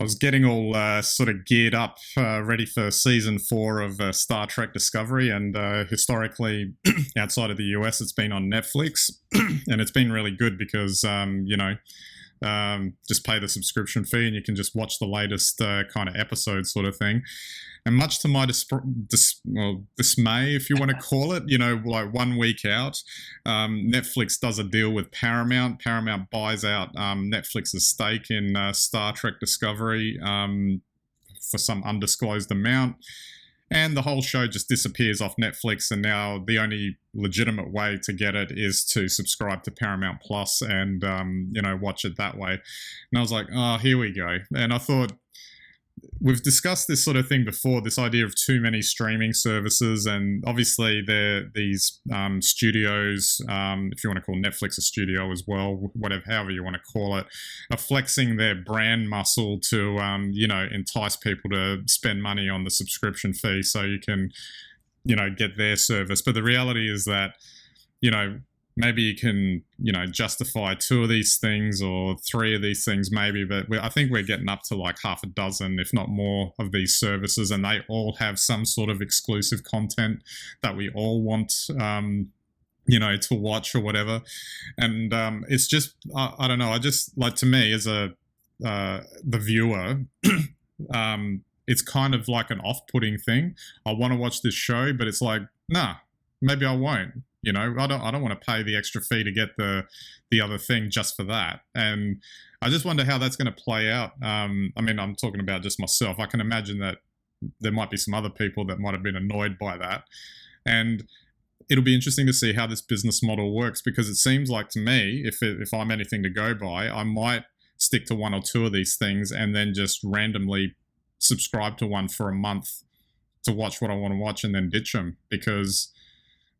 I was getting all sort of geared up, ready for season 4 of Star Trek Discovery, and historically, outside of the US, it's been on Netflix, and it's been really good because just pay the subscription fee and you can just watch the latest kind of episode sort of thing. And much to my dismay, if you want to call it, like 1 week out, Netflix does a deal with Paramount. Paramount buys out Netflix's stake in Star Trek Discovery for some undisclosed amount. And the whole show just disappears off Netflix, and now the only legitimate way to get it is to subscribe to Paramount Plus and, watch it that way. And I was like, oh, here we go. And I thought, we've discussed this sort of thing before, this idea of too many streaming services, and obviously these studios, if you want to call Netflix a studio as well, however you want to call it, are flexing their brand muscle to, entice people to spend money on the subscription fee so you can, get their service. But the reality is that, maybe you can, justify 2 of these things or 3 of these things maybe, but I think we're getting up to like half a dozen, if not more, of these services, and they all have some sort of exclusive content that we all want, to watch or whatever. And it's just, I don't know, I just, like, to me as the viewer, it's kind of like an off-putting thing. I want to watch this show, but it's like, nah, maybe I won't. I don't want to pay the extra fee to get the other thing just for that. And I just wonder how that's going to play out. I'm talking about just myself. I can imagine that there might be some other people that might have been annoyed by that. And it'll be interesting to see how this business model works, because it seems like to me, if I'm anything to go by, I might stick to 1 or 2 of these things and then just randomly subscribe to one for a month to watch what I want to watch and then ditch them,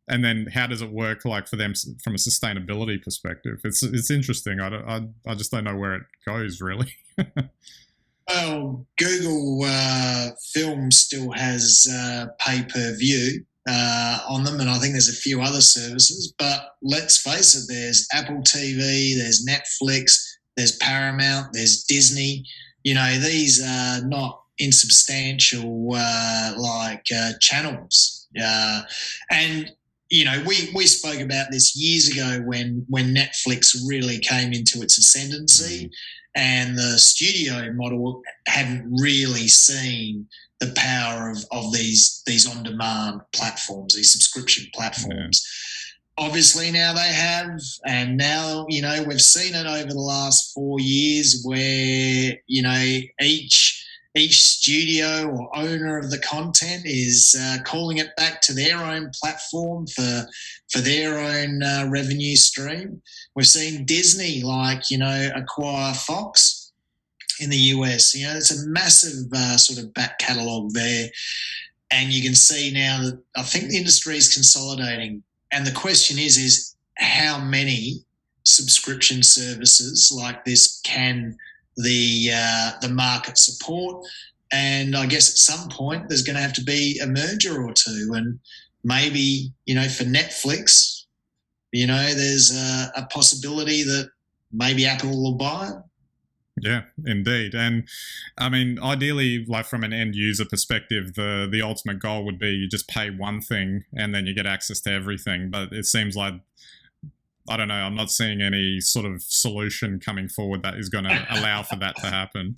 and then how does it work, like, for them from a sustainability perspective? It's interesting. I just don't know where it goes, really. Well, Google Film still has pay-per-view on them, and I think there's a few other services. But let's face it, there's Apple TV, there's Netflix, there's Paramount, there's Disney. These are not insubstantial channels. And we spoke about this years ago when Netflix really came into its ascendancy, and the studio model hadn't really seen the power of these on-demand platforms, these subscription platforms. Yeah. Obviously now they have, and now, we've seen it over the last 4 years where, each studio or owner of the content is calling it back to their own platform for their own revenue stream. We've seen Disney, acquire Fox in the US. It's a massive sort of back catalogue there. And you can see now that I think the industry is consolidating. And the question is how many subscription services like this can the market support? And I guess at some point there's going to have to be a merger or two, and maybe for Netflix, there's a possibility that maybe Apple will buy it. Yeah, indeed. And I mean, ideally, like from an end user perspective, the ultimate goal would be you just pay one thing and then you get access to everything. But it seems like, I don't know, I'm not seeing any sort of solution coming forward that is going to allow for that to happen.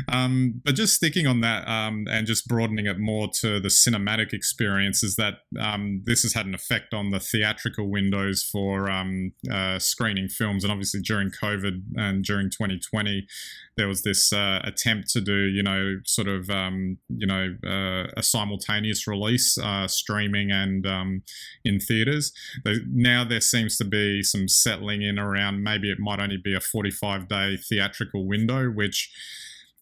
But just sticking on that and just broadening it more to the cinematic experience, is that this has had an effect on the theatrical windows for screening films. And obviously during COVID and during 2020, there was this attempt to do, a simultaneous release, streaming and in theaters. Now there seems to be some settling in around, maybe it might only be a 45-day theatrical window, which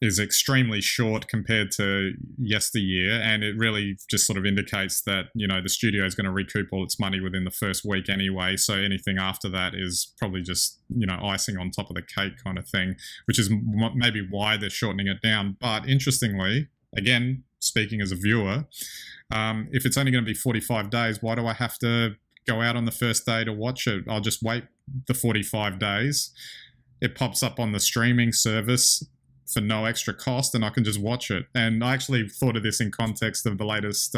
is extremely short compared to yesteryear, and it really just sort of indicates that the studio is going to recoup all its money within the first week anyway, so anything after that is probably just icing on top of the cake kind of thing, which is maybe why they're shortening it down. But interestingly, again, speaking as a viewer, if it's only going to be 45 days, why do I have to go out on the first day to watch it? I'll just wait the 45 days. It pops up on the streaming service. for no extra cost, and I can just watch it. And I actually thought of this in context of the latest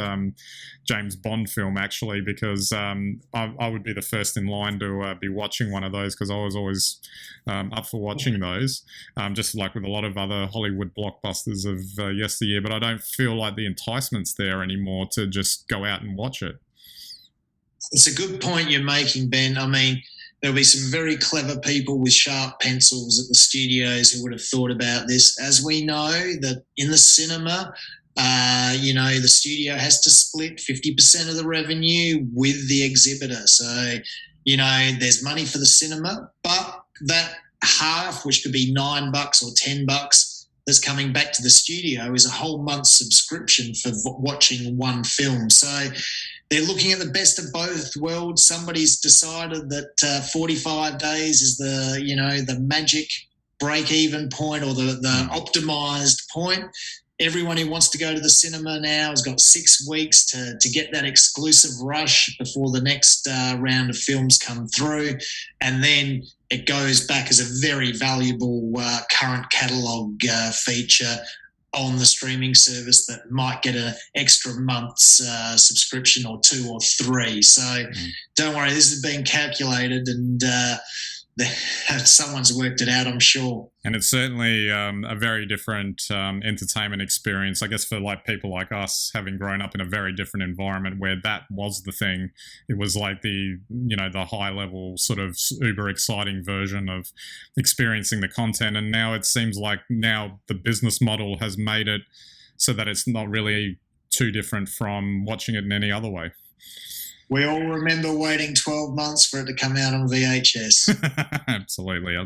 James Bond film, actually, because I would be the first in line to be watching one of those, because I was always up for watching those, just like with a lot of other Hollywood blockbusters of yesteryear. But I don't feel like the enticement's there anymore to just go out and watch it. It's a good point you're making, Ben. I mean, there'll be some very clever people with sharp pencils at the studios who would have thought about this. As we know, that in the cinema, the studio has to split 50% of the revenue with the exhibitor. So, there's money for the cinema, but that half, which could be $9 or $10, that's coming back to the studio is a whole month's subscription for watching one film. So they're looking at the best of both worlds. Somebody's decided that 45 days is the magic break-even point, or the optimized point. Everyone who wants to go to the cinema now has got 6 weeks to get that exclusive rush before the next round of films come through. And then it goes back as a very valuable current catalogue feature on the streaming service that might get an extra month's subscription, or 2 or 3. So don't worry, this has been calculated, and someone's worked it out, I'm sure. And it's certainly a very different entertainment experience, I guess, for like people like us, having grown up in a very different environment where that was the thing. It was like the high level sort of uber exciting version of experiencing the content. And now it seems like the business model has made it so that it's not really too different from watching it in any other way. We all remember waiting 12 months for it to come out on VHS. Absolutely.